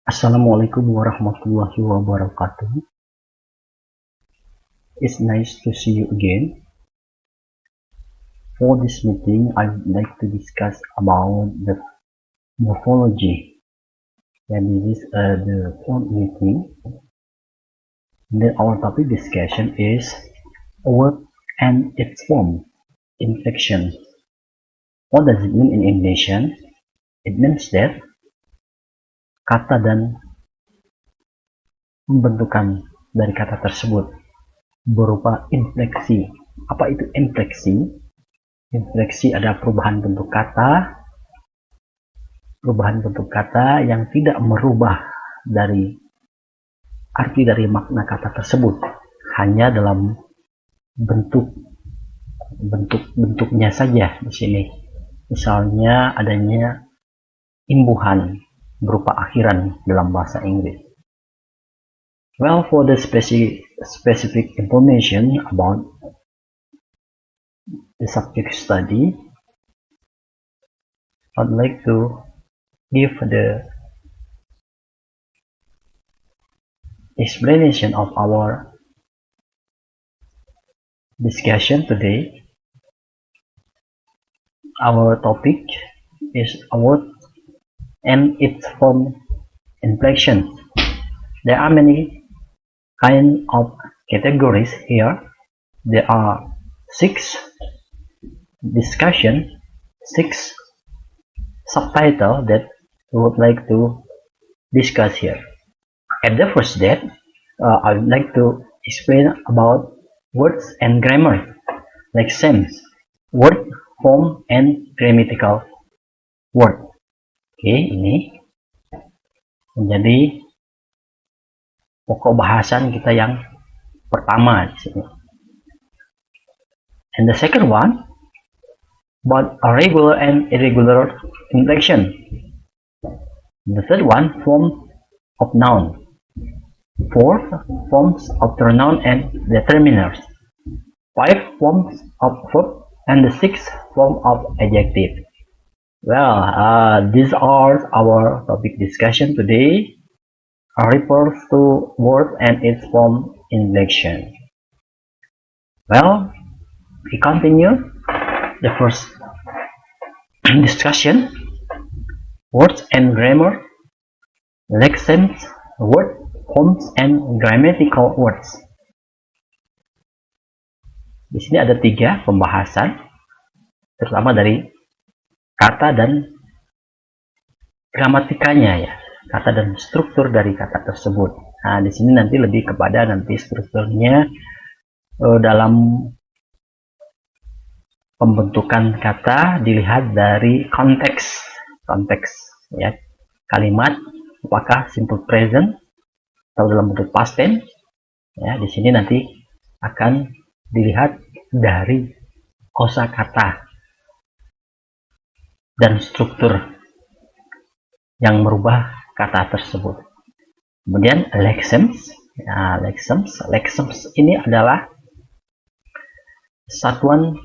Assalamualaikum warahmatullahi wabarakatuh. It's nice to see you again. For this meeting, I would like to discuss about the morphology. And this is the fourth meeting. Then our topic discussion is a word and its form, inflection. What does it mean in English? It means that kata dan pembentukan dari kata tersebut berupa infleksi. Apa itu infleksi? Infleksi adalah perubahan bentuk kata yang tidak merubah dari arti dari makna kata tersebut, hanya dalam bentuknya saja di sini. Misalnya adanya imbuhan berupa akhiran dalam bahasa Inggris. Well, for the specific information about the subject study, I'd like to give the explanation of our discussion today. Our topic is a word and its form, inflection. There are many kinds of categories here. There are 6 subtitles that we would like to discuss here. At the first step, I would like to explain about words and grammar, like sense, word, form, and grammatical word. Oke, ini menjadi pokok bahasan kita yang pertama di sini. And the second one about a regular and irregular inflection. The third one, form of noun. Fourth, forms of pronoun and determiners. 5 forms of verb, and the 6th form of adjective. Well, these are our topic discussion today. Refers to word and its form, inflection. Well, we continue the first discussion. Words and grammar, lexemes, word, forms, and grammatical words. Di sini ada 3 pembahasan, terutama dari kata dan gramatikanya, ya, kata dan struktur dari kata tersebut. Nah, di sini nanti lebih kepada nanti strukturnya dalam pembentukan kata dilihat dari konteks, ya, kalimat apakah simple present atau dalam bentuk past tense, ya. Di sini nanti akan dilihat dari kosakata dan struktur yang merubah kata tersebut. Kemudian lexemes, ya, lexemes ini adalah satuan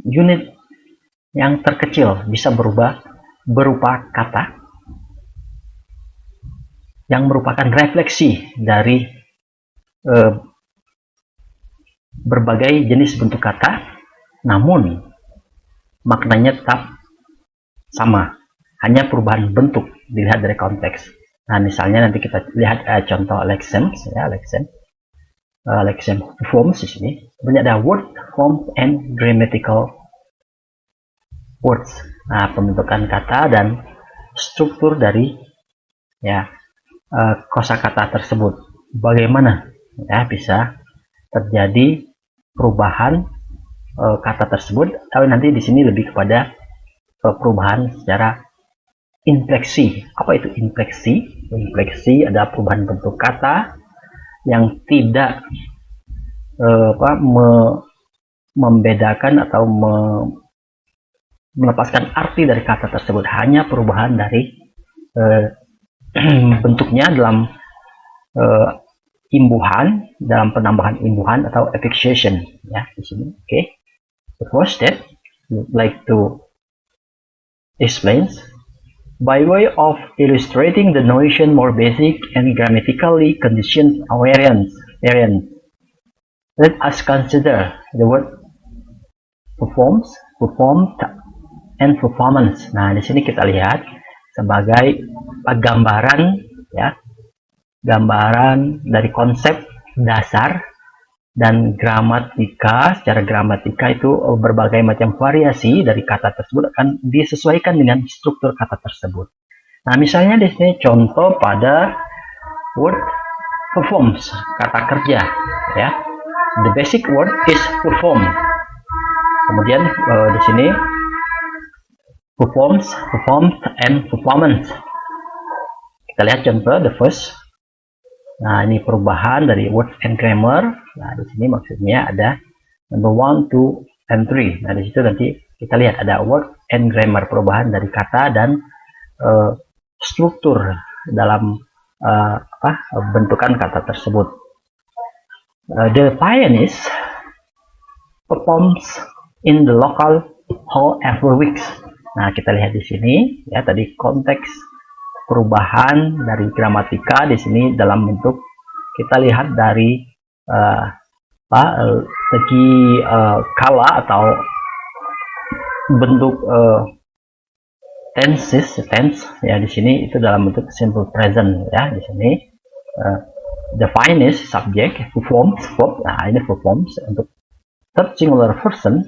unit yang terkecil, bisa berupa kata yang merupakan refleksi dari berbagai jenis bentuk kata, namun maknanya tetap sama, hanya perubahan bentuk dilihat dari konteks. Nah, misalnya nanti kita lihat contoh lexemes, ya, lexemes forms di sini. Kemudian ada word, form, and grammatical words. Nah, pembentukan kata dan struktur dari, ya, kosakata tersebut. Bagaimana, ya, bisa terjadi perubahan kata tersebut, tapi nanti di sini lebih kepada perubahan secara infleksi. Apa itu infleksi? Infleksi adalah perubahan bentuk kata yang tidak membedakan atau melepaskan arti dari kata tersebut, hanya perubahan dari bentuknya dalam imbuhan, dalam penambahan imbuhan atau affixation, ya, di sini. Oke. The first step, would like to explain By way of illustrating the notion more basic and grammatically conditioned variants, let us consider the word performs, performed, and performance. Nah, di sini kita lihat sebagai gambaran, ya, gambaran dari konsep dasar dan gramatika. Secara gramatika itu berbagai macam variasi dari kata tersebut akan disesuaikan dengan struktur kata tersebut. Nah, misalnya di sini contoh pada word performs, kata kerja, ya. The basic word is perform. Kemudian di sini performs, performed, and performance. Kita lihat contoh the first. Nah, ini perubahan dari words and grammar. Nah, di sini maksudnya ada number 1, 2, and 3. Nah, di situ nanti kita lihat ada word and grammar, perubahan dari kata dan struktur dalam bentukan kata tersebut. The pianist performs in the local hall every week. Nah, kita lihat di sini, ya, tadi konteks perubahan dari gramatika di sini dalam bentuk kita lihat dari segi kala atau bentuk tense, ya, di sini itu dalam bentuk simple present, ya. Di sini the finest subject performs verb. Nah, ini performs untuk third singular person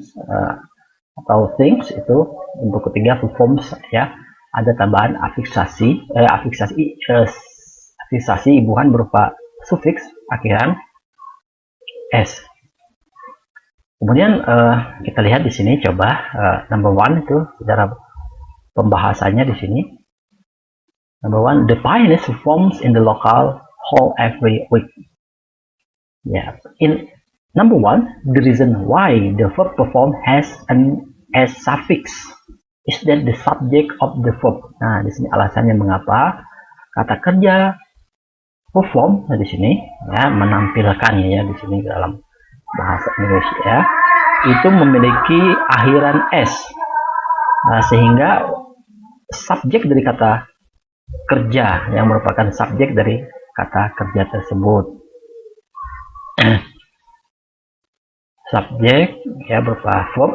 atau things, itu untuk ketiga performs, ya. Ada tambahan afiksasi ibuhan berupa sufiks akhiran s. Kemudian kita lihat di sini, coba number 1 itu secara pembahasannya di sini. Number 1, the pianist performs in the local hall every week. Yeah. In number 1, the reason why the verb perform has an s suffix is that the subject of the verb. Nah, di sini alasannya mengapa kata kerja perform, nah, di sini, ya, menampilkan, ya, di sini dalam bahasa Indonesia, ya, itu memiliki akhiran s. Nah, sehingga subjek dari kata kerja yang merupakan subjek dari kata kerja tersebut. Subjek, ya, berupa verb.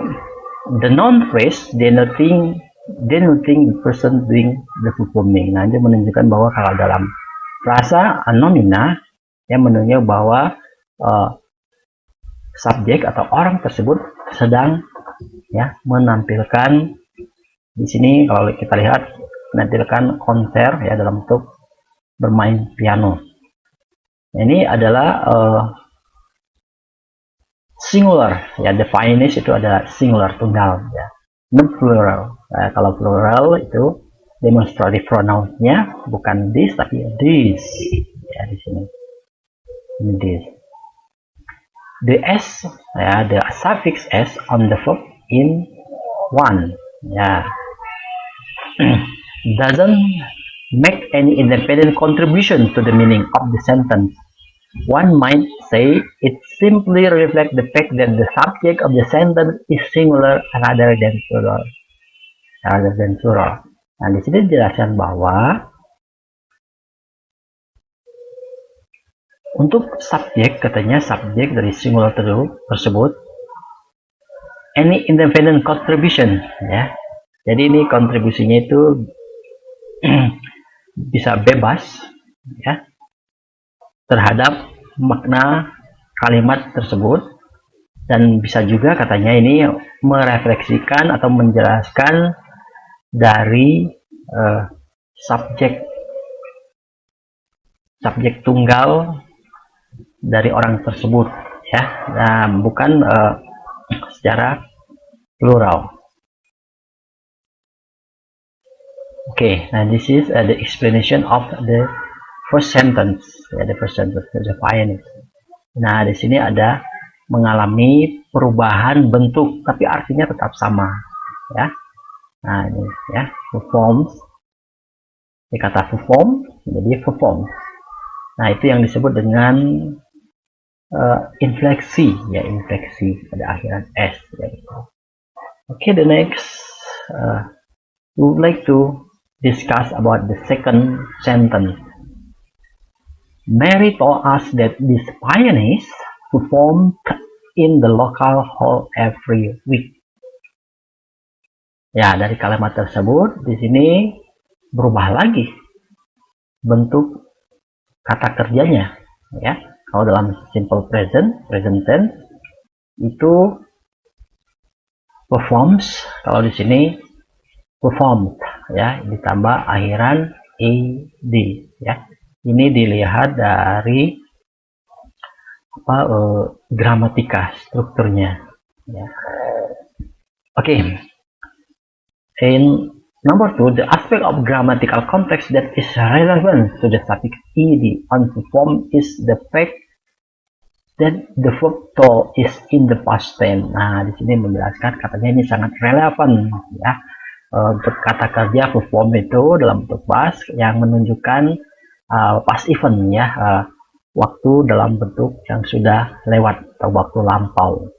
The noun phrase denoting the person doing the performing. Nah, itu menunjukkan bahwa kalau dalam frasa nomina, yang menunjukkan bahwa subjek atau orang tersebut sedang, ya, menampilkan di sini. Kalau kita lihat, menampilkan konser, ya, dalam bentuk bermain piano. Ini adalah singular, ya. The finest itu adalah singular, tunggal, ya. Non plural. Kalau plural itu demonstrative pronoun-nya bukan this tapi this, ya, di sini. Ini this. The s, ya, the suffix s on the verb in one, ya, doesn't make any independent contribution to the meaning of the sentence. One might say it simply reflects the fact that the subject of the sentence is singular rather than plural. Nah, di sini dijelaskan bahwa untuk subjek, katanya subjek dari singular tersebut, any independent contribution, ya. Jadi ini kontribusinya itu bisa bebas, ya, terhadap makna kalimat tersebut, dan bisa juga katanya ini merefleksikan atau menjelaskan dari subjek tunggal dari orang tersebut, ya. Nah, bukan secara plural. Okay, now this is the explanation of the first sentence, ya, the first sentence, the pianist. Nah, di sini ada mengalami perubahan bentuk, tapi artinya tetap sama, ya. Nah, ini, ya, performs. Ini kata perform, jadi perform. Nah, itu yang disebut dengan infleksi, ya, infleksi pada akhiran s, ya. Okay, the next we would like to discuss about the second sentence. Mary told us that this pianist performed in the local hall every week. Ya, dari kalimat tersebut di sini berubah lagi bentuk kata kerjanya, ya. Kalau dalam simple present tense itu performs, kalau di sini performed, ya, ditambah akhiran ed, ya. Ini dilihat dari gramatika strukturnya, ya. Oke. In number 2, the aspect of grammatical context that is relevant to the suffix ed on perform is the fact that the verb to is in the past tense. Nah, di sini menjelaskan katanya ini sangat relevan, ya, untuk kata kerja perform itu dalam bentuk past yang menunjukkan past event, ya, waktu dalam bentuk yang sudah lewat atau waktu lampau.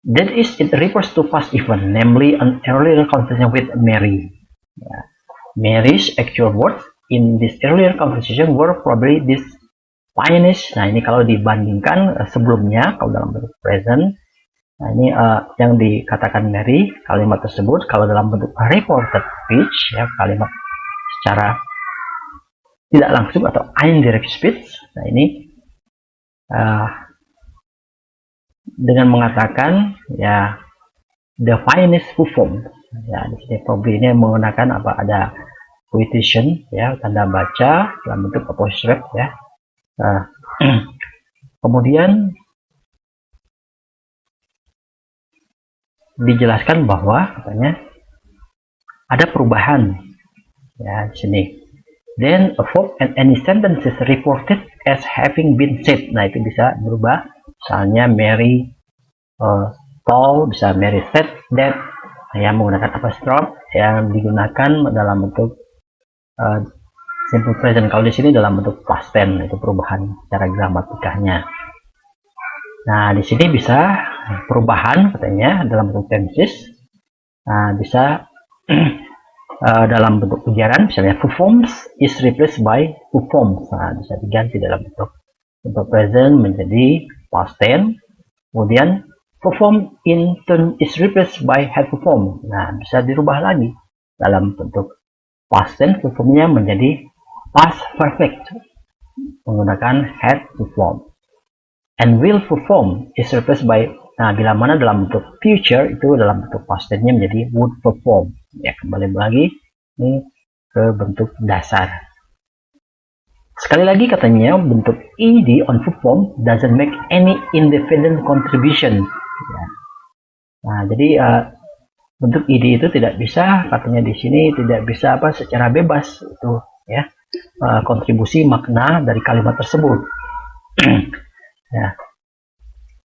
That is, it refers to past event, namely an earlier conversation with Mary. Yeah. Mary's actual words in this earlier conversation were probably this pianist. Nah, ini kalau dibandingkan sebelumnya, kalau dalam bentuk present, nah ini yang dikatakan Mary, kalimat tersebut, kalau dalam bentuk reported speech, ya, kalimat secara tidak langsung atau indirect speech. Nah, ini dengan mengatakan, ya, the pianist performed, ya, di sini probably ini menggunakan apa, ada quotation, ya, tanda baca dalam bentuk apostrophe, ya. Kemudian dijelaskan bahwa katanya ada perubahan, ya, di sini. Then a verb and any sentences reported as having been said. Nah, itu bisa berubah. Misalnya Mary told, bisa Mary said that, yang menggunakan apostrophe yang digunakan dalam bentuk simple present. Kalau di sini dalam bentuk past tense, itu perubahan secara gramatikanya. Nah, di sini bisa perubahan katanya dalam bentuk tenses. Nah, bisa dalam bentuk ujaran, misalnya performs is replaced by performs. Nah, bisa diganti dalam bentuk simple present menjadi past tense. Kemudian perform in turn is replaced by had performed. Nah, bisa dirubah lagi dalam bentuk past tense, performnya menjadi past perfect menggunakan had performed. And will perform is replaced by, nah, bila mana dalam bentuk future itu dalam bentuk past tense-nya menjadi would perform. Ya, kembali lagi ini ke bentuk dasar. Sekali lagi katanya bentuk ed on perform doesn't make any independent contribution. Ya. Nah, jadi bentuk ed itu tidak bisa, katanya di sini tidak bisa apa secara bebas itu, ya, kontribusi makna dari kalimat tersebut. Ya.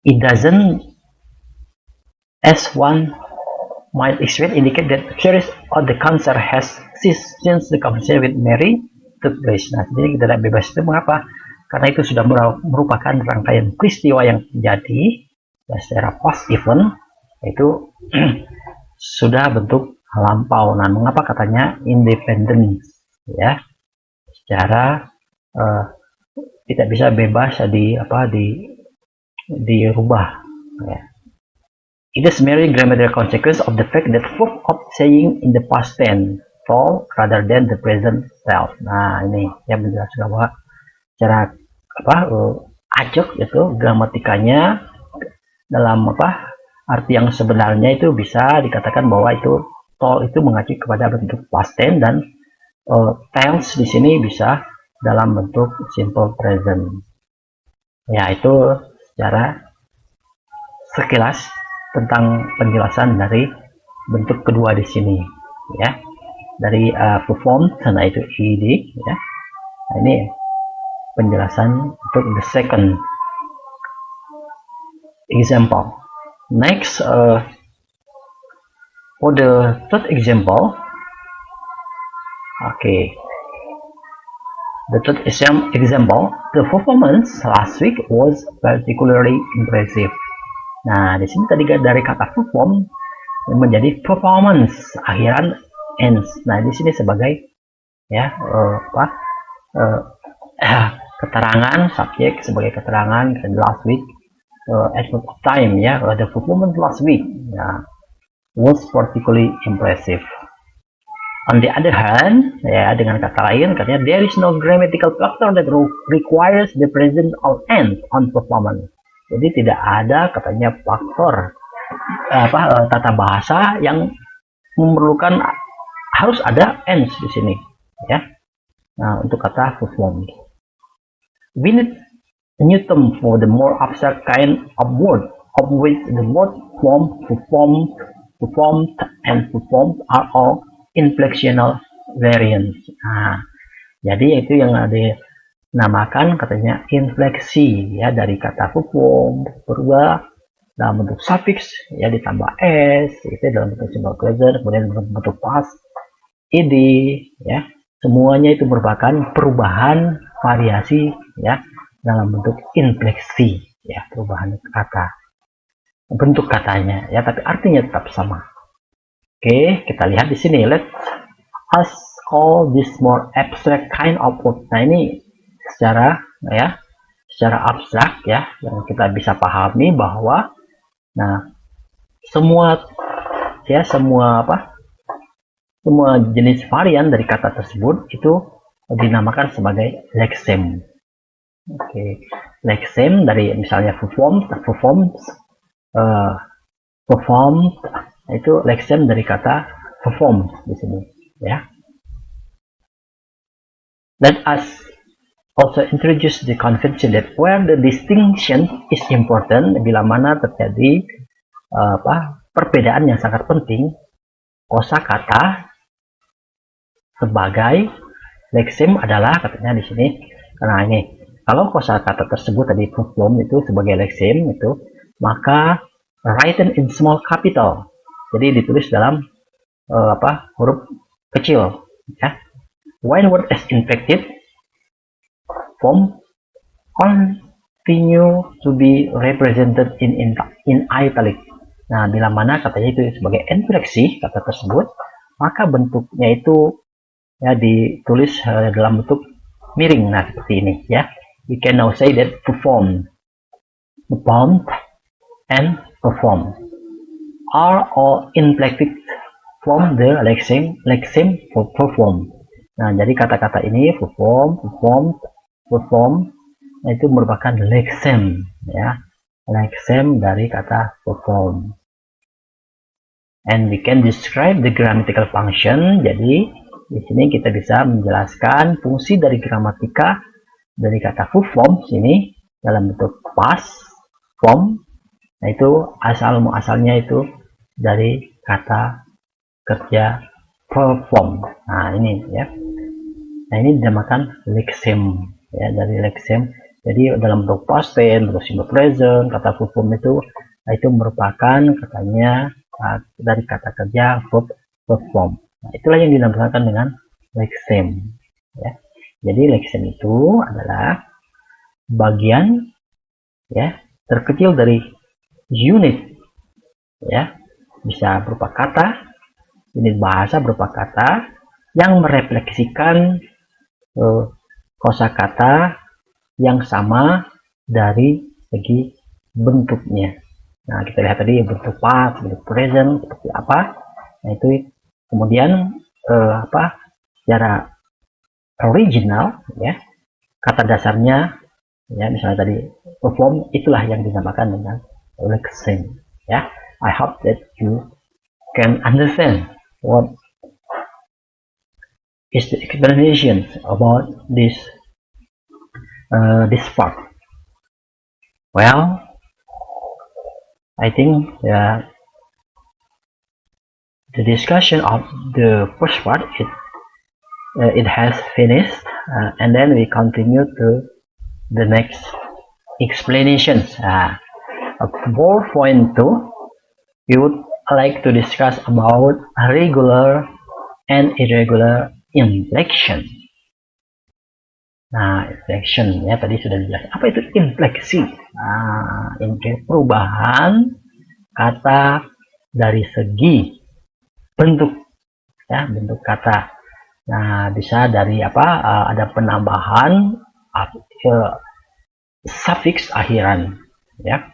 It doesn't, as one might expect, indicate that the series of the concert has ceased since the conversation with Mary took place. Nah, jadi tidak bebas itu mengapa? Karena itu sudah merupakan rangkaian peristiwa yang terjadi, ya, secara past event, itu sudah bentuk lampau. Nah, mengapa katanya independent, ya, secara tidak bisa bebas dirubah, ya. It is merely grammatical consequence of the fact that verb of saying in the past tense fall rather than the present self. Nah, ini yang menjelaskan bahwa secara acak itu gramatikanya dalam arti yang sebenarnya itu bisa dikatakan bahwa itu to itu mengacu kepada bentuk past tense, dan tense di sini bisa dalam bentuk simple present. Ya, itu secara sekilas tentang penjelasan dari bentuk kedua di sini, ya, dari perform, karena itu ed, ya. Nah, ini penjelasan untuk the second example. Next, for the third example, okay, the third example, the performance last week was particularly impressive. Nah, di sini tadi dari kata perform menjadi performance, akhiran ends. Nah, di sini sebagai ya keterangan subjek sebagai keterangan last week, estimate of time ya, the performance last week was particularly impressive. On the other hand, ya dengan kata lain katanya there is no grammatical factor that requires the presence of ends on performance. Jadi tidak ada katanya faktor tata bahasa yang memerlukan harus ada ends di sini ya. Nah, untuk kata perform. We need a new term for the more abstract kind of word of which the word form, performed, and performed are all inflectional variants. Nah, jadi itu yang dinamakan katanya infleksi ya, dari kata perform berubah dalam bentuk suffix ya ditambah s itu dalam bentuk simple present, kemudian dalam bentuk past ed ya, semuanya itu merupakan perubahan variasi ya dalam bentuk infleksi ya, perubahan kata bentuk katanya ya, tapi artinya tetap sama. Oke, kita lihat di sini. Let us call this more abstract kind of word. Nah, ini secara abstrak ya, yang kita bisa pahami bahwa semua jenis varian dari kata tersebut itu dinamakan sebagai lexeme. Oke, lexeme dari misalnya performed, itu lexeme dari kata perform di sini ya. Let us also introduce the convention that where the distinction is important, bila mana terjadi perbedaan yang sangat penting, kosakata sebagai lexeme adalah katanya di sini, karena ini kalau kosakata tersebut tadi perform itu sebagai lexeme itu, maka written in small capital. Jadi ditulis dalam huruf kecil ya. When word is inflected, form continue to be represented in italic. Nah, bila mana katanya itu sebagai infleksi kata tersebut, maka bentuknya itu ya ditulis dalam bentuk miring. Nah, seperti ini ya. We can now say that performed, and performed are all inflected from the lexeme for perform. Nah, jadi kata-kata ini perform, itu merupakan lexeme ya, lexeme dari kata perform. And we can describe the grammatical function. Jadi di sini kita bisa menjelaskan fungsi dari gramatika dari kata perform sini dalam bentuk past form. Nah, itu asalnya itu dari kata kerja perform. Nah, ini ya. Nah, ini dinamakan lexeme ya, dari lexeme. Jadi dalam bentuk past tense, bentuk simple present, kata perform itu merupakan katanya dari kata kerja verb perform. Nah, itulah yang dinamakan dengan lexeme ya. Jadi lexeme itu adalah bagian ya terkecil dari unit ya, bisa berupa kata, unit bahasa berupa kata yang merefleksikan kosakata yang sama dari segi bentuknya. Nah, kita lihat tadi bentuk past, bentuk present seperti apa. Nah, itu kemudian secara original ya, kata dasarnya ya, misalnya tadi perform, itulah yang dinamakan dengan lexeme ya. I hope that you can understand what is the explanation about this part. Well, I think the discussion of the first part it has finished, and then we continue to the next explanations. 4.2, we would like to discuss about regular and irregular inflection. Nah, inflection ya tadi sudah dijelaskan. Apa itu infleksi? Nah, perubahan kata dari segi bentuk ya, bentuk kata. Nah, bisa dari ada penambahan suffix akhiran, ya.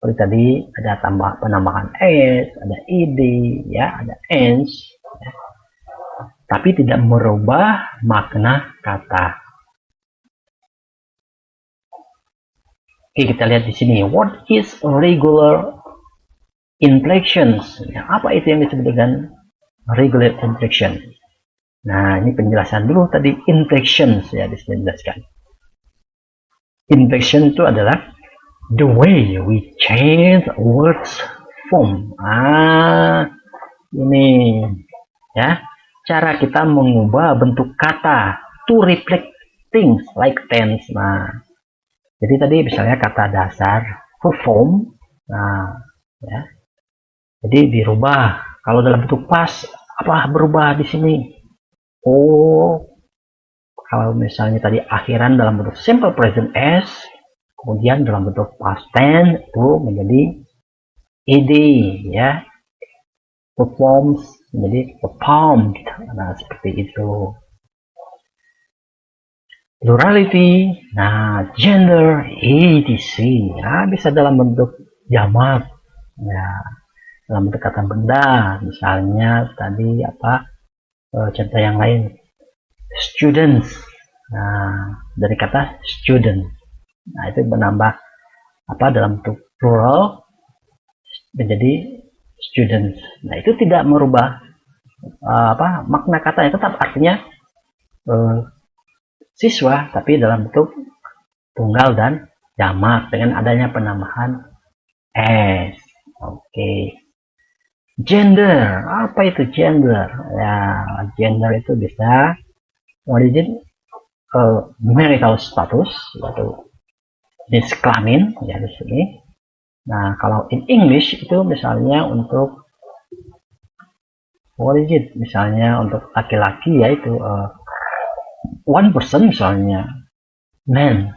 Seperti tadi ada penambahan s, ada ed, ya, ada ens, ya. Tapi tidak merubah makna kata. Oke, kita lihat di sini. What is regular inflections? Ya, apa itu yang disebut dengan regular inflection? Nah, ini penjelasan dulu tadi inflections, ya, dijelaskan. Inflection itu adalah the way we change words form. Ini ya, cara kita mengubah bentuk kata to reflect things like tense. Nah, jadi tadi misalnya kata dasar verb form, nah ya, jadi dirubah. Kalau dalam bentuk past, apa berubah di sini? Oh, kalau misalnya tadi akhiran dalam bentuk simple present s, kemudian dalam bentuk past tense itu menjadi ed, ya, performs menjadi performed. Nah, seperti itu. Plurality, nah, gender, etc. Nah, bisa dalam bentuk jamak, ya, dalam bentuk kata benda. Misalnya tadi contoh yang lain, students. Nah, dari kata student. Nah, itu menambah dalam bentuk plural menjadi students. Nah, itu tidak merubah makna katanya, tetap artinya siswa, tapi dalam bentuk tunggal dan jamak dengan adanya penambahan s. Oke. Gender, apa itu gender? Ya, gender itu bisa origin marital status, yaitu jenis kelamin, ya, di sini. Nah, kalau in English itu misalnya untuk origin, misalnya untuk laki-laki yaitu one person, misalnya man.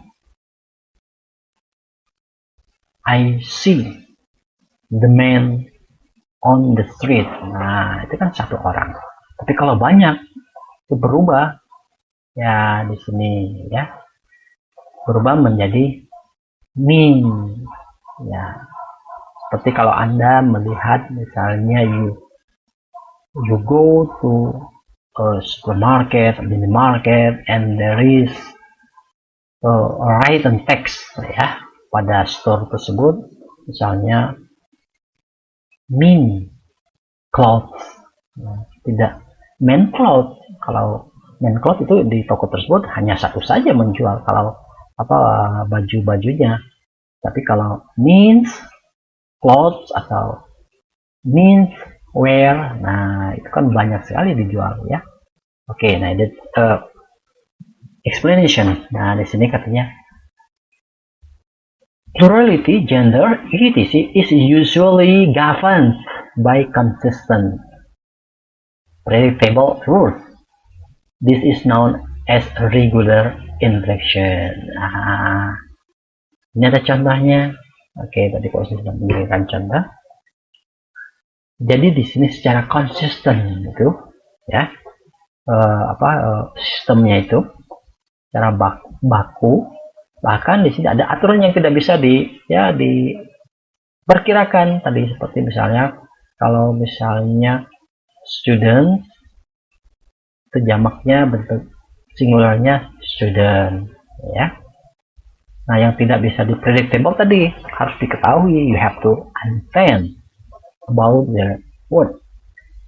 I see the man on the street. Nah, itu kan satu orang. Tapi kalau banyak itu berubah, ya, di sini, ya, berubah menjadi mean, ya. Seperti kalau Anda melihat misalnya you go to a supermarket, minimarket, and there is a written text, ya, pada store tersebut, misalnya mean clothes. Nah, tidak men clothes. Kalau men clothes itu di toko tersebut hanya satu saja menjual, kalau baju-bajunya. Tapi kalau means clothes atau means wear, nah, itu kan banyak sekali dijual, ya. Oke, nah, itu explanation. Nah, di sini katanya plurality, gender, etc. is usually governed by consistent, predictable rules. This is known as regular inflection. Ini ada contohnya. Oke, tadi kalau saya sudah memberikan contoh. Jadi di sini secara konsisten itu, ya, sistemnya itu secara baku. Bahkan di sini ada aturan yang tidak bisa diperkirakan. Tadi seperti misalnya kalau misalnya student itu jamaknya bentuk singularnya student, ya. Nah, yang tidak bisa dipredictable tadi harus diketahui. You have to understand about the word.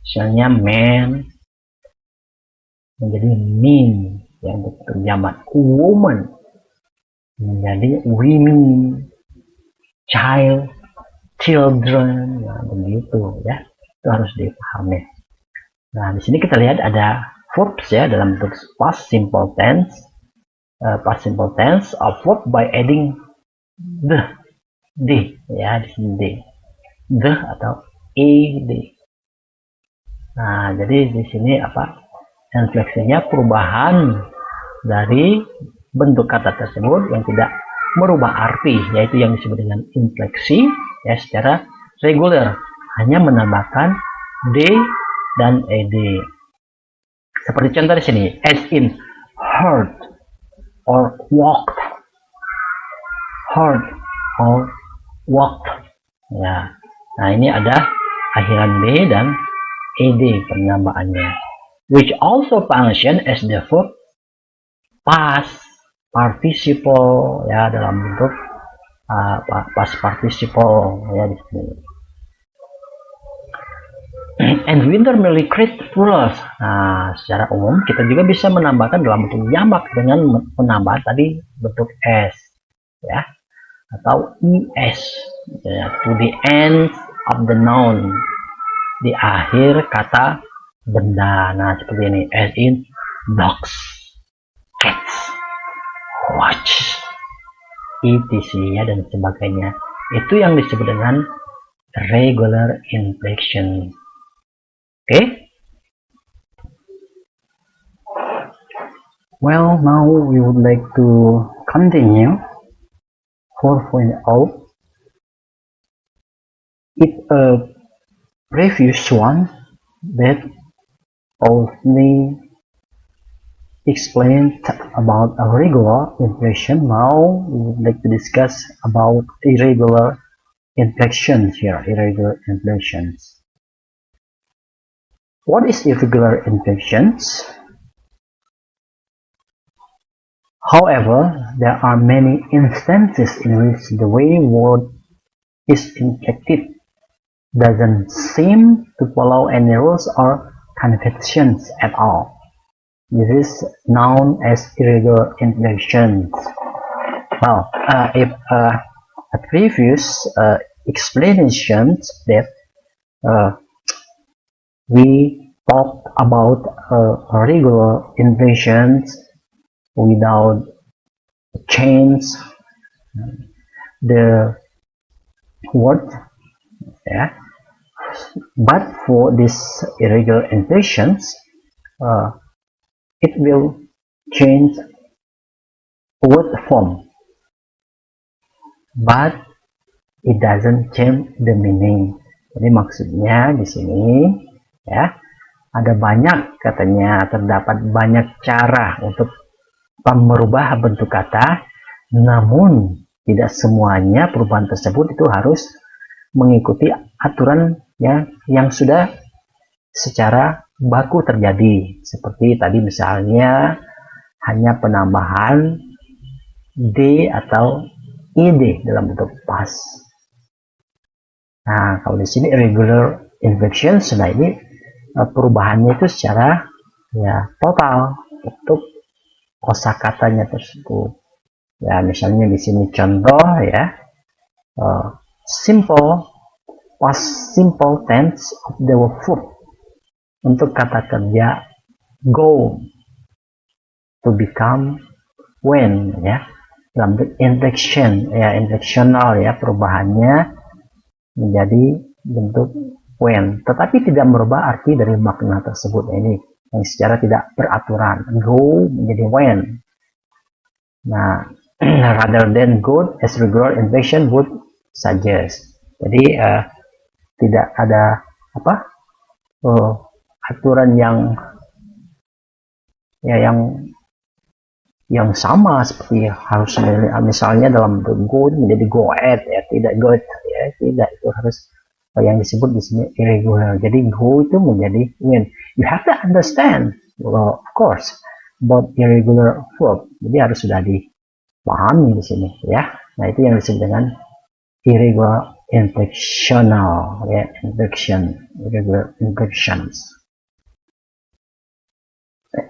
Misalnya man menjadi mean, yang bentuk jamak. Woman menjadi women, child, children, ya, begitu, ya. Itu harus dipahami. Nah, di sini kita lihat ada verbs, ya, dalam bentuk past simple tense. Past simple tense of verb by adding the, ya, di sini the atau ed. Nah, jadi di sini infleksinya perubahan dari bentuk kata tersebut yang tidak merubah arti, yaitu yang disebut dengan infleksi, ya, secara reguler, hanya menambahkan d dan ed. Seperti contoh di sini, as in heard or walked, heard or walked. Ya, nah ini ada akhiran b dan ed penambahannya, which also function as the verb past participle ya dalam bentuk past participle ya di sini. And we normally create plurals. Nah, secara umum kita juga bisa menambahkan dalam bentuk jamak dengan penambahan tadi bentuk s ya atau es ya, to the end of the noun, di akhir kata benda. Nah, seperti ini, as in dogs, cats, watch, etc. dan sebagainya. Itu yang disebut dengan regular inflection. Okay? Well, now we would like to continue 4.0. It's a previous one that only explained about a regular inflection. Now we would like to discuss about irregular inflections here, irregular inflections. What is irregular inflections? However, there are many instances in which the way word is inflected doesn't seem to follow any rules or conventions at all. This is known as irregular inflections. Well, if a previous explanations that we talked about regular inflections without change the word, yeah. But for this irregular inflections, it will change word form, but it doesn't change the meaning. Jadi maksudnya di sini ya ada banyak katanya, terdapat banyak cara untuk merubah bentuk kata, namun tidak semuanya perubahan tersebut itu harus mengikuti aturan ya yang sudah secara baku terjadi. Seperti tadi misalnya hanya penambahan d atau id dalam bentuk past. Nah, kalau di sini irregular inflections, nah ini perubahannya itu secara ya total untuk kosakatanya tersebut. Ya, misalnya di sini contoh ya, simple past simple tense of the verb untuk kata kerja go to become when ya, dalam bentuk inflection ya, inflectional ya, perubahannya menjadi bentuk when, tetapi tidak merubah arti dari makna tersebut. Ini yang secara tidak beraturan, go menjadi when. Nah, rather than good as regular inflection would suggest. Jadi tidak ada aturan yang ya yang sama seperti harus misalnya dalam bentuk go menjadi go at ya, tidak go at ya, tidak, itu harus yang disebut di sini irregular. Jadi go itu menjadi when. You have to understand, well, of course, about irregular verb. Jadi harus sudah dipahami di sini ya. Nah, itu yang disebut dengan irregular inflectional ya, irregular inflections.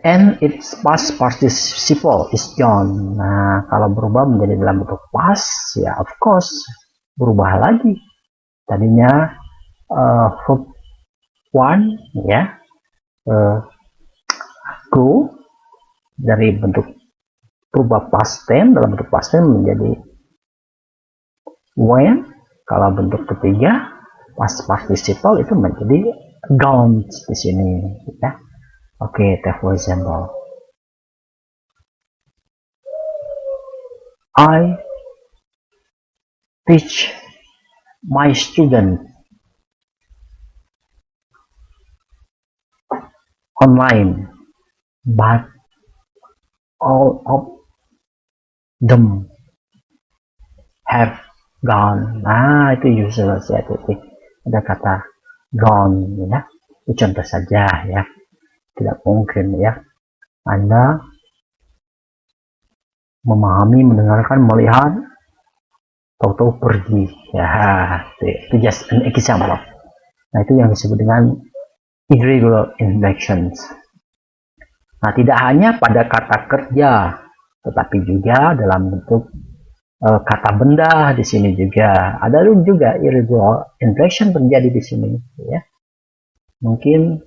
And its past participle is gone. Nah, kalau berubah menjadi dalam bentuk past, ya of course berubah lagi. Tadinya verb one ya, go dari bentuk berubah past tense dalam bentuk past tense menjadi when. Kalau bentuk ketiga past participle itu menjadi gone di sini ya. Okay, take for example, I teach my student online, but all of them have gone. Nah, itu useless ya, titik. Ada kata gone ya. Itu contoh saja ya. Tidak mungkin ya Anda memahami, mendengarkan, melihat, tahu-tahu pergi. Ya, itu just an example. Nah, itu yang disebut dengan irregular inflections. Nah, tidak hanya pada kata kerja, tetapi juga dalam bentuk kata benda di sini juga ada juga irregular inflection terjadi di sini ya. Mungkin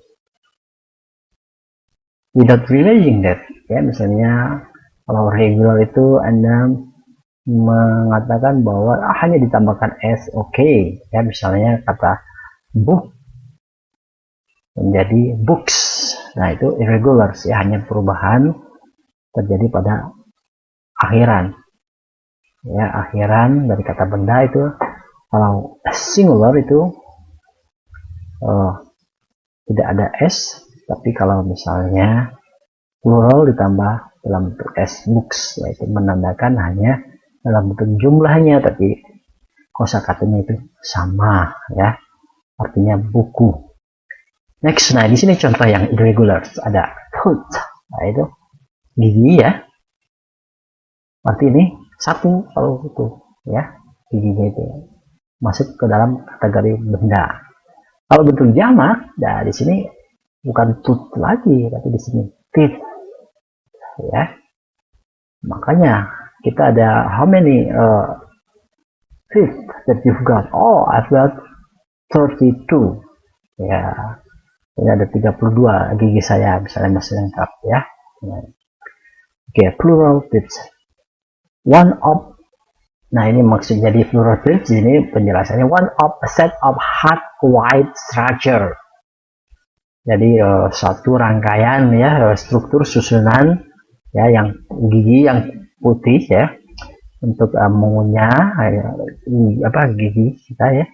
without realizing that ya, misalnya kalau regular itu Anda mengatakan bahwa hanya ditambahkan s, oke ya, misalnya kata book menjadi books. Nah, itu irregular ya, hanya perubahan terjadi pada akhiran ya, akhiran dari kata benda itu. Kalau singular itu tidak ada s, tapi kalau misalnya plural ditambah dalam bentuk s, books, yaitu menandakan hanya dalam bentuk jumlahnya, tapi kosakatanya itu sama ya, artinya buku. Next, nah di sini contoh yang irregular, ada tooth, nah itu gigi ya, arti ini satu kalau itu ya, giginya itu masuk ke dalam kategori benda. Kalau bentuk jamak, nah di sini bukan tooth lagi, tapi di sini teeth ya. Makanya kita ada how many teeth that you've got? Oh, I've got 32 ya. Ini ada 32 gigi saya, misalnya masih lengkap ya. Oke, plural teeth. One of, nah ini maksudnya di plural teeth, ini penjelasannya one of a set of hard white structure. Jadi suatu rangkaian ya, struktur susunan ya, yang gigi yang putih ya, untuk mengunyah gigi kita ya,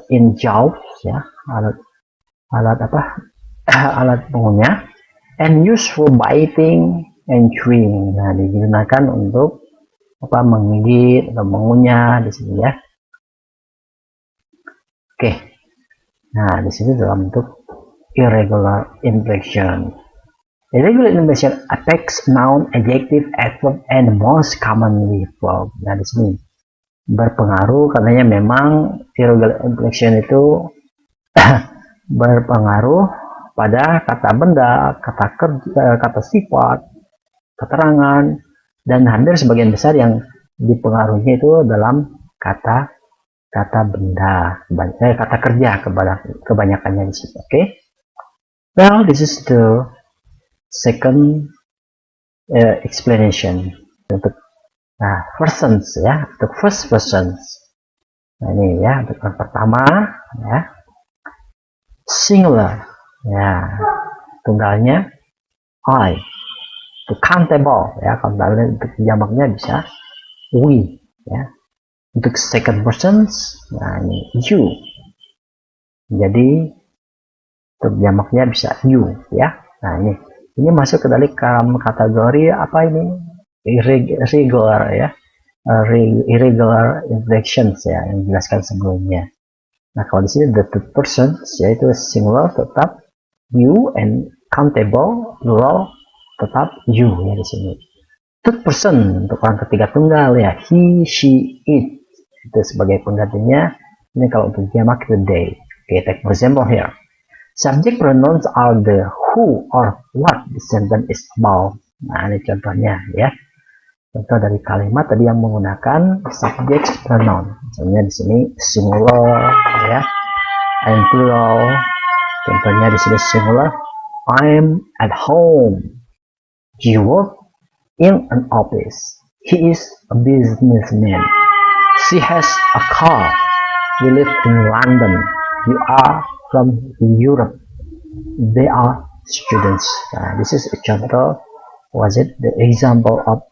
in jaws ya, alat alat mengunyah, and used for biting and chewing. Nah, digunakan untuk menggigit atau mengunyah di sini ya. Oke. Nah, di sini dalam bentuk irregular inflection. Irregular inflection affects noun, adjective, adverb, and most commonly verb. Nah, di sini berpengaruh karenanya memang irregular inflection itu berpengaruh pada kata benda, kata kerja, kata sifat, keterangan, dan hampir sebagian besar yang dipengaruhinya itu dalam kata benda, kata kerja kebanyakannya di sini. Oke. Well, this is the second explanation untuk persons ya, untuk first persons. Nah, ini ya untuk yang pertama ya, singular ya, tunggalnya I. Untuk countable ya, countable untuk jamaknya bisa we ya. Untuk second persons, nah ini you. Jadi untuk jamaknya bisa you ya. Nah, ini masuk ke dalam kategori apa ini? Irregular ya. Irregular inflections ya, yang dijelaskan sebelumnya. Nah, kalau di sini the third person yaitu singular tetap you, and countable plural tetap you ya di sini. Third person untuk orang ketiga tunggal ya, he, she, it itu sebagai penggantinya. Ini kalau untuk jamak itu they. Okay, take for example here. Subject pronouns are the who or what the sentence is about. Nah, ini contohnya ya. Contoh dari kalimat tadi yang menggunakan subject pronoun. Misalnya di sini singular ya, and plural. Contohnya di sini singular, I'm at home. He works in an office. He is a businessman. She has a car. We live in London. You are from Europe. They are students. This is a contoh, the example of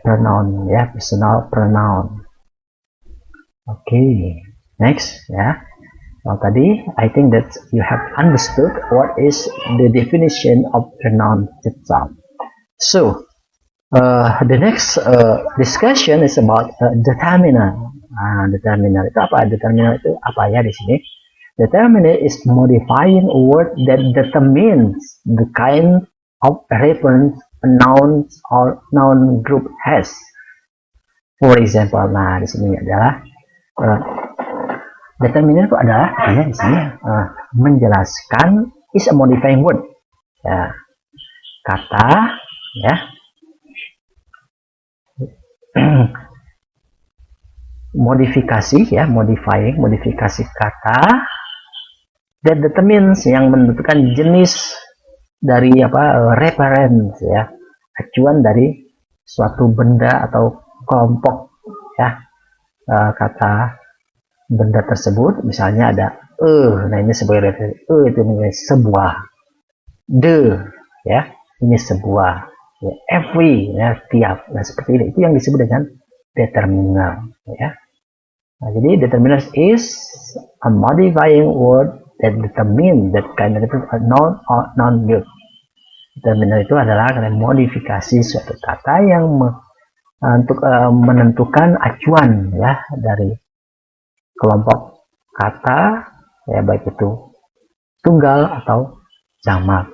pronoun personal pronoun. Okay, next ya. Well, tadi, I think that you have understood what is the definition of the noun itself. So, the next discussion is about determiner. Determiner itu apa? Determiner itu apa ya di sini? Determiner is modifying a word that determines the kind of reference a noun or noun group has. For example, nah di sini adalah determiner itu adalah katanya di sini menjelaskan is a modifying word. Ya, kata ya modifikasi ya modifikasi kata that determines yang menentukan jenis dari reference ya, acuan dari suatu benda atau kelompok ya, kata benda tersebut. Misalnya ada nah ini sebagai referensi, itu sebuah, ya ini sebuah, ya, every ya tiap, nah seperti ini, itu yang disebut dengan determiner ya. Nah, jadi determiner is a modifying word that determine that kind of noun or noun group. Determiner itu adalah modifikasi suatu kata yang untuk menentukan acuan ya dari kelompok kata ya, baik itu tunggal atau jamak.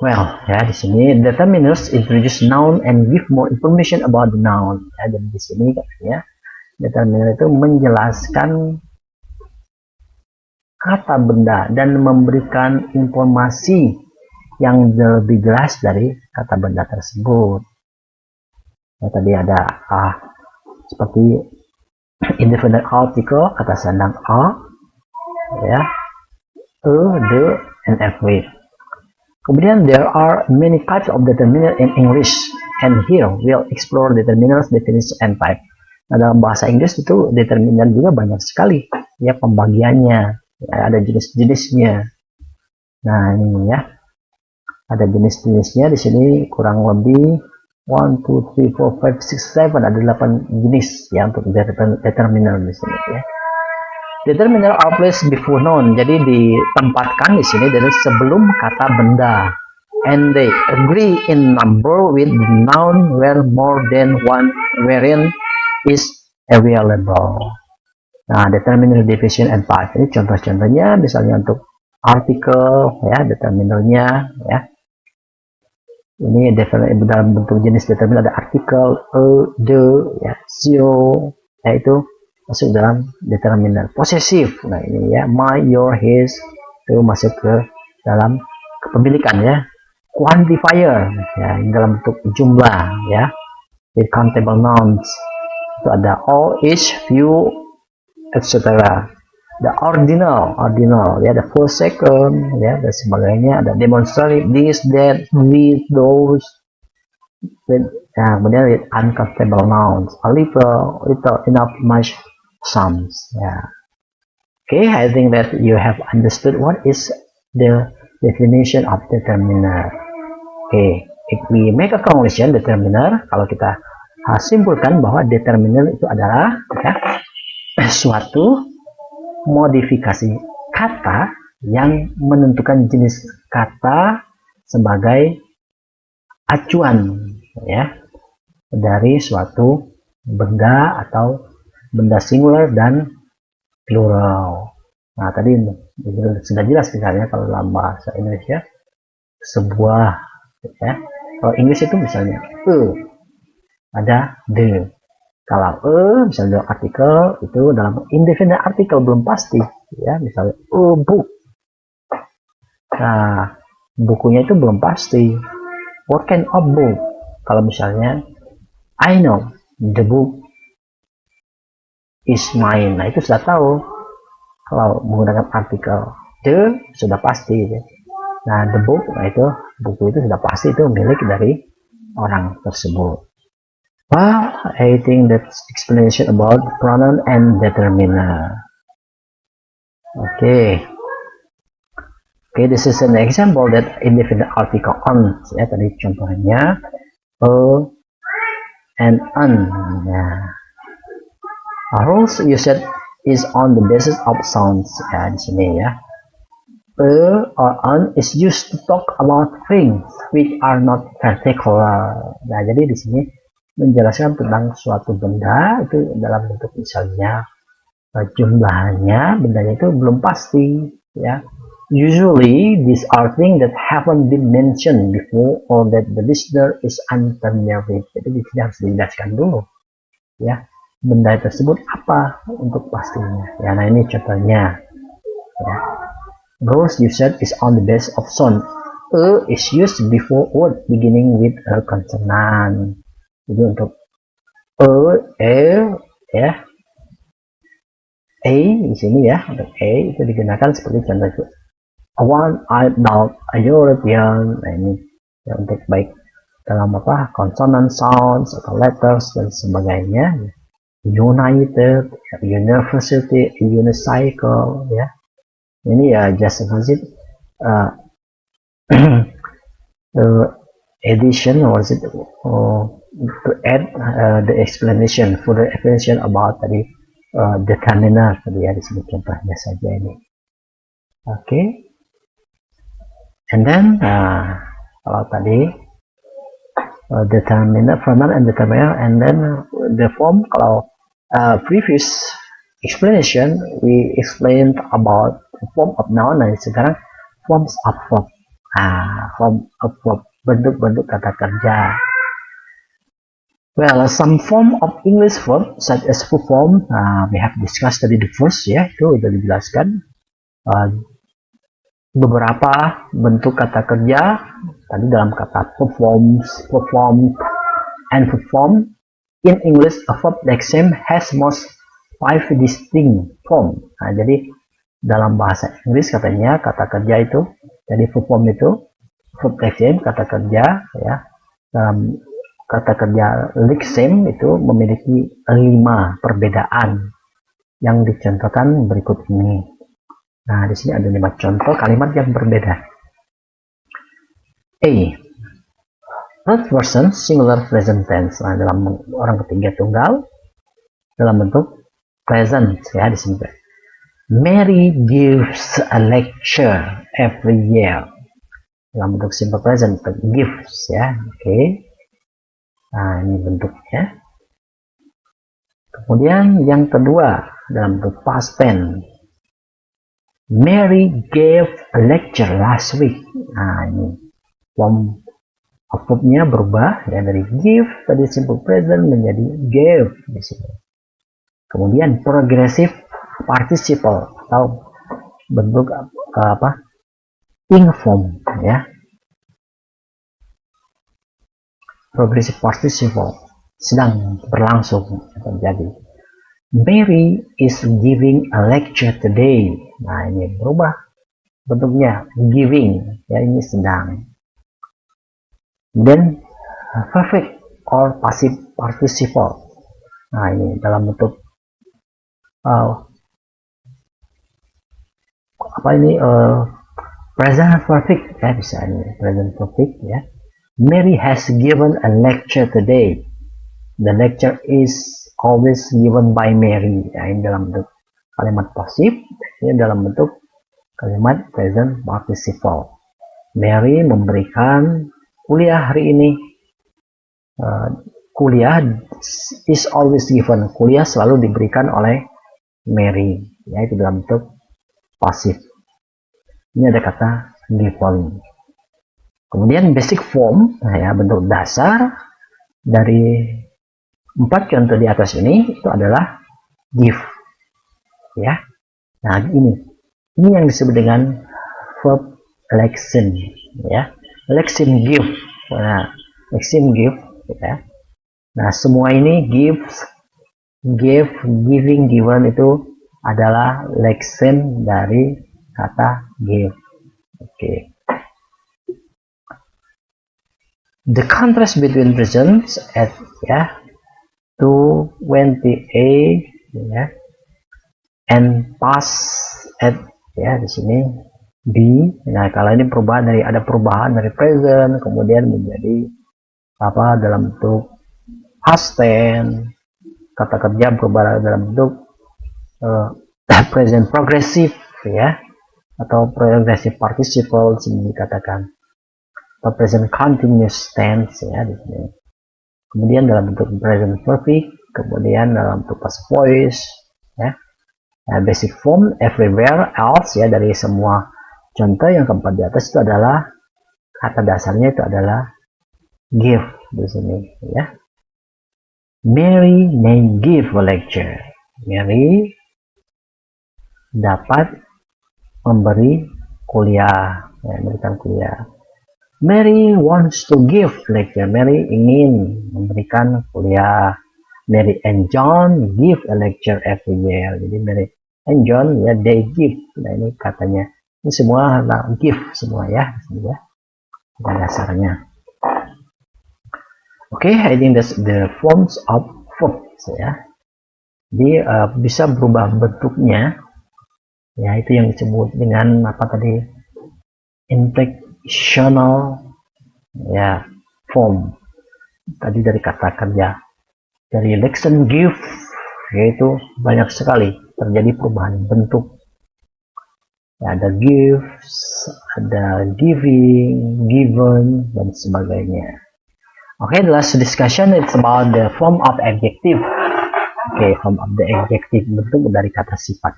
Well, ya di sini determiners introduce noun and give more information about the noun. Ya, jadi di sini katanya determiner itu menjelaskan kata benda dan memberikan informasi yang lebih jelas dari kata benda tersebut. Ya, tadi ada seperti indefinite article, kata sandang a, ya, the, and every. Kemudian there are many types of determiner in English, and here we'll explore determiners, definition, and type. Nah, dalam bahasa Inggris itu determiner juga banyak sekali ya pembagiannya, ya, ada jenis-jenisnya. Nah ini ya, ada jenis-jenisnya di sini kurang lebih 1, 2, 3, 4, 5, 6, 7, ada 8 jenis ya untuk determiner di sini ya. Determiner are placed before noun, jadi ditempatkan di sini dari sebelum kata benda, and they agree in number with the noun where more than one variant is available. Nah, determiner, definition, and type ini contoh-contohnya, misalnya untuk artikel ya, determinernya ya. Ini dalam bentuk jenis determiner ada artikel, the, ya, zero, yaitu masuk dalam determiner. Possessive, nah ini ya, my, your, his, itu masuk ke dalam kepemilikan ya. Quantifier, ya, dalam bentuk jumlah ya. With countable nouns itu ada all, each, few, etc. The ordinal ya, the first, second ya, dan sebagainya. Ada demonstrative, this, that, with, those. Kemudian with uncountable nouns, a little, enough, much, some ya. Okay, I think that you have understood what is the definition of determiner. Okay, if we make a conclusion, determiner, kalau kita simpulkan bahwa determiner itu adalah ya, suatu modifikasi kata yang menentukan jenis kata sebagai acuan ya dari suatu benda atau benda singular dan plural. Nah, tadi sudah jelas misalnya kalau dalam bahasa Indonesia sebuah ya. Kalau Inggris itu misalnya ada the. Kalau misalnya artikel itu dalam indefinite artikel belum pasti ya, misalnya book. Nah, bukunya itu belum pasti. What kind of book? Kalau misalnya I know the book is mine. Nah, itu sudah tahu. Kalau menggunakan artikel the sudah pasti ya. Nah, the book, nah itu buku itu sudah pasti itu milik dari orang tersebut. Well, I think that's explanation about pronoun and determiner. Okay, this is an example that indefinite article on. Ya, tadi contohnya and on. Ya. Rules used is on the basis of sounds. Ya, di sini ya. Or on is used to talk about things which are not particular. Nah, jadi di sini menjelaskan tentang suatu benda itu dalam bentuk misalnya jumlahnya, bendanya itu belum pasti, ya. Usually these are things that haven't been mentioned before or that the listener is unfamiliar with. Jadi di sini harus dijelaskan dulu, ya, benda tersebut apa untuk pastinya. Ya, nah ini contohnya. Ya. Rose usage is on the basis of sound. Is used before word beginning with a consonant. Jadi untuk ya, di sini ya, untuk itu digunakan seperti contoh itu. A one-eyed dog, a European. Nah ini ya, untuk baik dalam consonant sounds atau letters dan sebagainya. United, university, unicycle, ya. Ini ya just visit edition, or is it to add the explanation, further explanation about tadi determiner tadi ya, di sini contohnya saja ini. Oke. And then kalau tadi determiner, formal and determiner, and then the form, kalau previous explanation we explained about form of noun. Nah sekarang forms of verb. Form of verb, bentuk-bentuk kata kerja. Well, some form of English verb such as perform, we have discussed tadi the first, ya, itu udah dijelaskan. Beberapa bentuk kata kerja tadi dalam kata performs, performed, and perform. In English, a verb lexeme has most 5 distinct form. Nah, jadi dalam bahasa Inggris katanya kata kerja itu, jadi perform itu verb lexeme, kata kerja, ya. Dalam kata kerja lexeme itu memiliki 5 perbedaan yang dicontohkan berikut ini. Nah, di sini ada 5 contoh kalimat yang berbeda. A. Third person singular present tense. Nah, dalam orang ketiga tunggal dalam bentuk present, ya, di sini. Mary gives a lecture every year. Dalam bentuk simple present, gives, ya. Oke. Nah, ini bentuknya. Kemudian yang kedua dalam bentuk past tense. Mary gave a lecture last week. Nah, ini form verbnya berubah ya, dari give tadi simple present menjadi gave di sini. Kemudian progressive participle atau bentuk ing form, ya. Progressive participle sedang berlangsung terjadi. Mary is giving a lecture today. Nah, ini berubah bentuknya, giving, ya, ini sedang. Then perfect or passive participle. Nah, ini dalam bentuk present perfect, ya, bisa ini present perfect, ya. Mary has given a lecture today. The lecture is always given by Mary. Ya, ini dalam bentuk kalimat pasif, ini dalam bentuk kalimat present participle. Mary memberikan kuliah hari ini. Kuliah is always given. Kuliah selalu diberikan oleh Mary. Ya, itu dalam bentuk pasif. Ini ada kata given. Kemudian basic form, nah, ya, bentuk dasar dari 4 contoh di atas ini itu adalah give. Ya. Nah, ini yang disebut dengan verb lexeme, ya. Lexeme give. Nah, lexeme give, ya. Nah, semua ini gives, give, giving, given itu adalah lexeme dari kata give. Oke. The contrast between present at, ya, to 28, ya, and past at, ya, di sini B. Nah, kalau ini perubahan dari present kemudian menjadi dalam bentuk past tense, kata kerja berubah dalam bentuk present progressive ya, atau progressive participle di sini dikatakan, atau present continuous tense ya di sini. Kemudian dalam bentuk present perfect, kemudian dalam bentuk past voice ya. Nah, basic form everywhere else ya, dari semua contoh yang keempat di atas itu adalah kata dasarnya itu adalah give di sini ya. Mary may give a lecture. Mary dapat memberi kuliah, ya, memberikan kuliah. Mary wants to give lecture. Mary ingin memberikan kuliah. Mary and John give a lecture every year. Jadi Mary and John ya, they give. Nah ini katanya. Ini semua give semua ya, ya. Dasarnya. Oke, I think that's the forms of verbs ya. Jadi bisa berubah bentuknya. Ya itu yang disebut dengan apa tadi? Inflectional ya form. Tadi dari kata kerja. Dari lexion give yaitu banyak sekali terjadi perubahan bentuk. Ya, ada gives, ada giving, given, dan sebagainya. Okay, the last discussion is about the form of adjective. Okay, form of the adjective, bentuk dari kata sifat.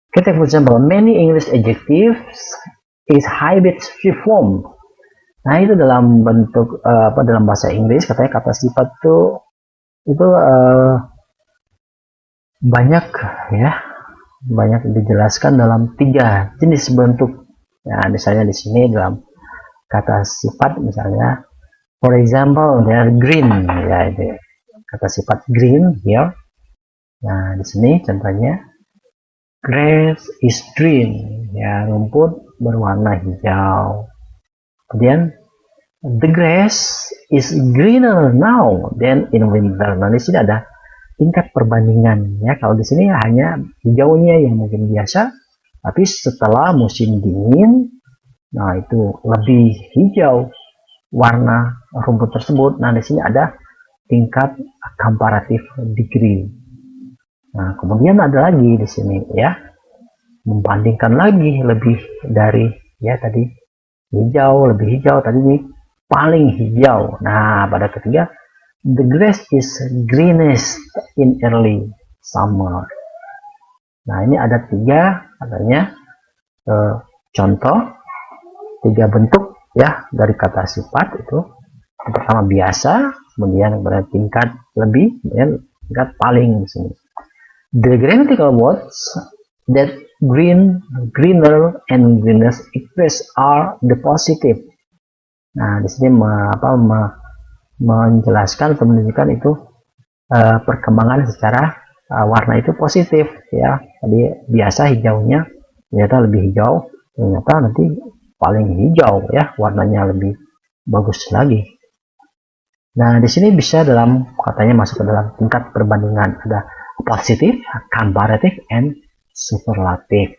Okay, for example, many English adjectives is hybrid form. Nah, itu dalam bentuk dalam bahasa Inggris katanya kata sifat itu banyak ya, banyak dijelaskan dalam 3 jenis bentuk. Nah, misalnya di sini dalam kata sifat misalnya, for example, there green ya, itu kata sifat green here. Nah, di sini contohnya grass is green ya, rumput berwarna hijau. Kemudian the grass is greener now than in winter. Nah, di sini ada tingkat perbandingan ya. Kalau di sini hanya hijaunya yang mungkin biasa, tapi setelah musim dingin, nah itu lebih hijau warna rumput tersebut. Nah, di sini ada tingkat comparative degree. Nah, kemudian ada lagi di sini ya, membandingkan lagi lebih dari ya tadi hijau, lebih hijau, tadi ini paling hijau. Nah, pada ketiga, the grass is greenest in early summer. Nah, ini ada 3 katanya contoh, 3 bentuk ya dari kata sifat itu. Yang pertama biasa, kemudian tingkat lebih, kemudian tingkat paling di sini. The grammatical words that green, greener, and greenest express are the positive. Nah, di sini menjelaskan atau menunjukkan itu perkembangan secara warna itu positif ya. Tadi biasa hijaunya ternyata lebih hijau, ternyata nanti paling hijau ya, warnanya lebih bagus lagi. Nah, di sini bisa dalam katanya masuk ke dalam tingkat perbandingan, ada positive, comparative, and superlative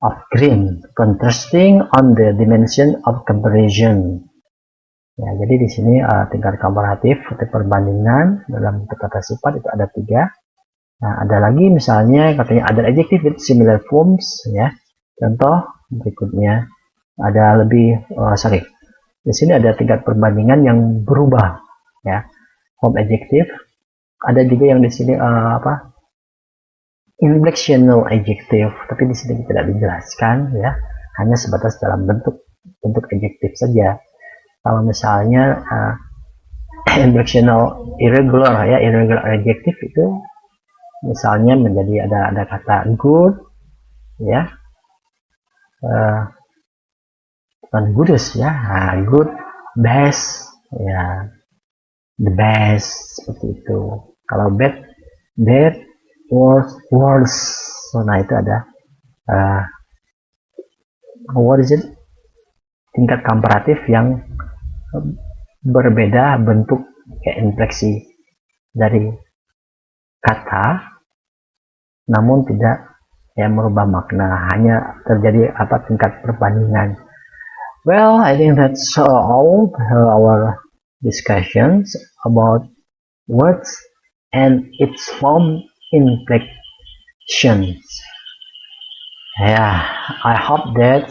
of green, contrasting on the dimension of comparison. Ya, jadi di sini tingkat komparatif atau perbandingan dalam kata sifat itu ada 3. Nah, ada lagi misalnya katanya other adjective with similar forms ya. Contoh berikutnya ada lebih di sini ada tingkat perbandingan yang berubah ya. Form adjective. Ada juga yang di sini inflectional adjective, tapi di sini tidak dijelaskan ya, hanya sebatas dalam bentuk adjektif saja. Kalau misalnya inflectional irregular ya, irregular adjective itu misalnya menjadi ada kata good ya, bukan goodest ya, good, best ya, the best seperti itu. Kalau bad, worse. Nah, itu ada what is it? Tingkat komparatif yang berbeda bentuk kayak infleksi dari kata, namun tidak ya merubah makna, hanya terjadi tingkat perbandingan. Well, I think that's all our discussions about words and its form Yeah, I hope that